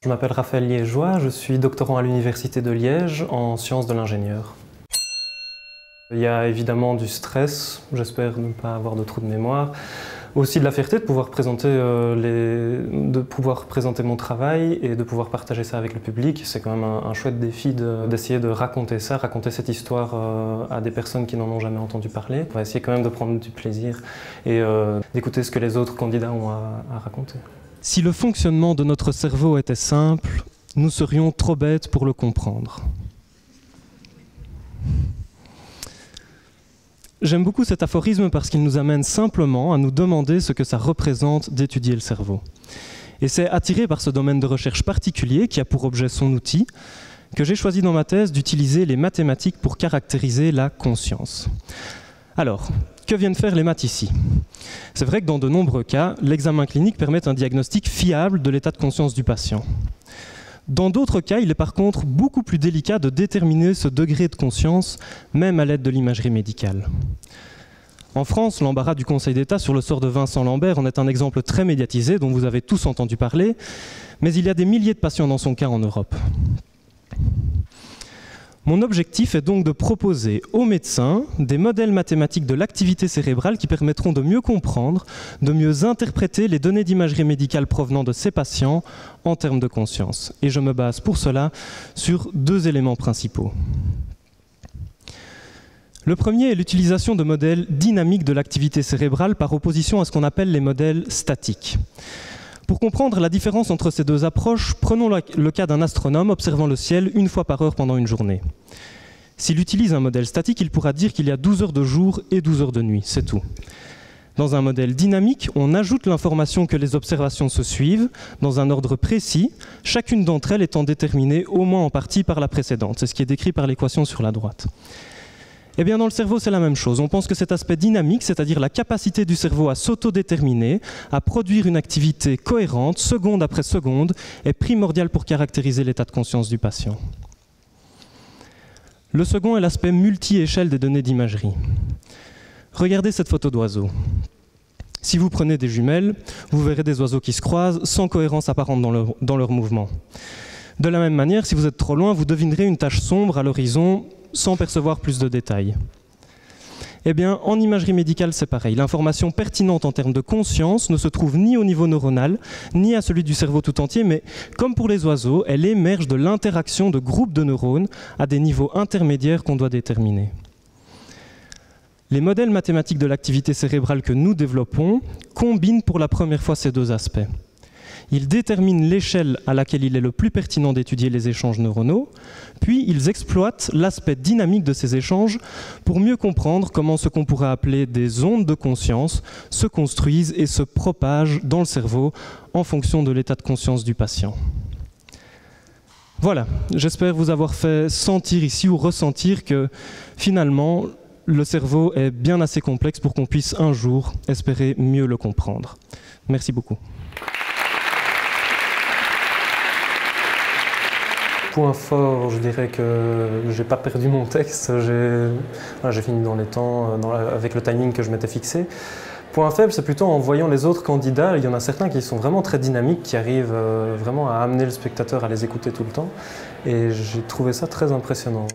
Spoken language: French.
Je m'appelle Raphaël Liégeois, je suis doctorant à l'Université de Liège en sciences de l'ingénieur. Il y a évidemment du stress, j'espère ne pas avoir de trou de mémoire. Aussi de la fierté de pouvoir présenter, mon travail et de pouvoir partager ça avec le public. C'est quand même un chouette défi d'essayer de raconter ça, raconter cette histoire à des personnes qui n'en ont jamais entendu parler. On va essayer quand même de prendre du plaisir et d'écouter ce que les autres candidats ont à raconter. Si le fonctionnement de notre cerveau était simple, nous serions trop bêtes pour le comprendre. J'aime beaucoup cet aphorisme parce qu'il nous amène simplement à nous demander ce que ça représente d'étudier le cerveau. Et c'est attiré par ce domaine de recherche particulier, qui a pour objet son outil, que j'ai choisi dans ma thèse d'utiliser les mathématiques pour caractériser la conscience. Alors, que viennent faire les maths ici? C'est vrai que dans de nombreux cas, l'examen clinique permet un diagnostic fiable de l'état de conscience du patient. Dans d'autres cas, il est par contre beaucoup plus délicat de déterminer ce degré de conscience, même à l'aide de l'imagerie médicale. En France, l'embarras du Conseil d'État sur le sort de Vincent Lambert en est un exemple très médiatisé dont vous avez tous entendu parler, mais il y a des milliers de patients dans son cas en Europe. Mon objectif est donc de proposer aux médecins des modèles mathématiques de l'activité cérébrale qui permettront de mieux comprendre, de mieux interpréter les données d'imagerie médicale provenant de ces patients en termes de conscience. Et je me base pour cela sur deux éléments principaux. Le premier est l'utilisation de modèles dynamiques de l'activité cérébrale par opposition à ce qu'on appelle les modèles statiques. Pour comprendre la différence entre ces deux approches, prenons le cas d'un astronome observant le ciel une fois par heure pendant une journée. S'il utilise un modèle statique, il pourra dire qu'il y a 12 heures de jour et 12 heures de nuit, c'est tout. Dans un modèle dynamique, on ajoute l'information que les observations se suivent dans un ordre précis, chacune d'entre elles étant déterminée au moins en partie par la précédente. C'est ce qui est décrit par l'équation sur la droite. Eh bien, dans le cerveau, c'est la même chose. On pense que cet aspect dynamique, c'est-à-dire la capacité du cerveau à s'autodéterminer, à produire une activité cohérente, seconde après seconde, est primordial pour caractériser l'état de conscience du patient. Le second est l'aspect multi-échelle des données d'imagerie. Regardez cette photo d'oiseau. Si vous prenez des jumelles, vous verrez des oiseaux qui se croisent sans cohérence apparente dans leur mouvement. De la même manière, si vous êtes trop loin, vous devinerez une tache sombre à l'horizon sans percevoir plus de détails. Eh bien, en imagerie médicale, c'est pareil. L'information pertinente en termes de conscience ne se trouve ni au niveau neuronal, ni à celui du cerveau tout entier, mais comme pour les oiseaux, elle émerge de l'interaction de groupes de neurones à des niveaux intermédiaires qu'on doit déterminer. Les modèles mathématiques de l'activité cérébrale que nous développons combinent pour la première fois ces deux aspects. Ils déterminent l'échelle à laquelle il est le plus pertinent d'étudier les échanges neuronaux, puis ils exploitent l'aspect dynamique de ces échanges pour mieux comprendre comment ce qu'on pourrait appeler des ondes de conscience se construisent et se propagent dans le cerveau en fonction de l'état de conscience du patient. Voilà, j'espère vous avoir fait sentir ici ou ressentir que finalement, le cerveau est bien assez complexe pour qu'on puisse un jour espérer mieux le comprendre. Merci beaucoup. Point fort, je dirais que j'ai pas perdu mon texte, j'ai fini dans les temps, avec le timing que je m'étais fixé. Point faible, c'est plutôt en voyant les autres candidats, il y en a certains qui sont vraiment très dynamiques, qui arrivent vraiment à amener le spectateur à les écouter tout le temps, et j'ai trouvé ça très impressionnant.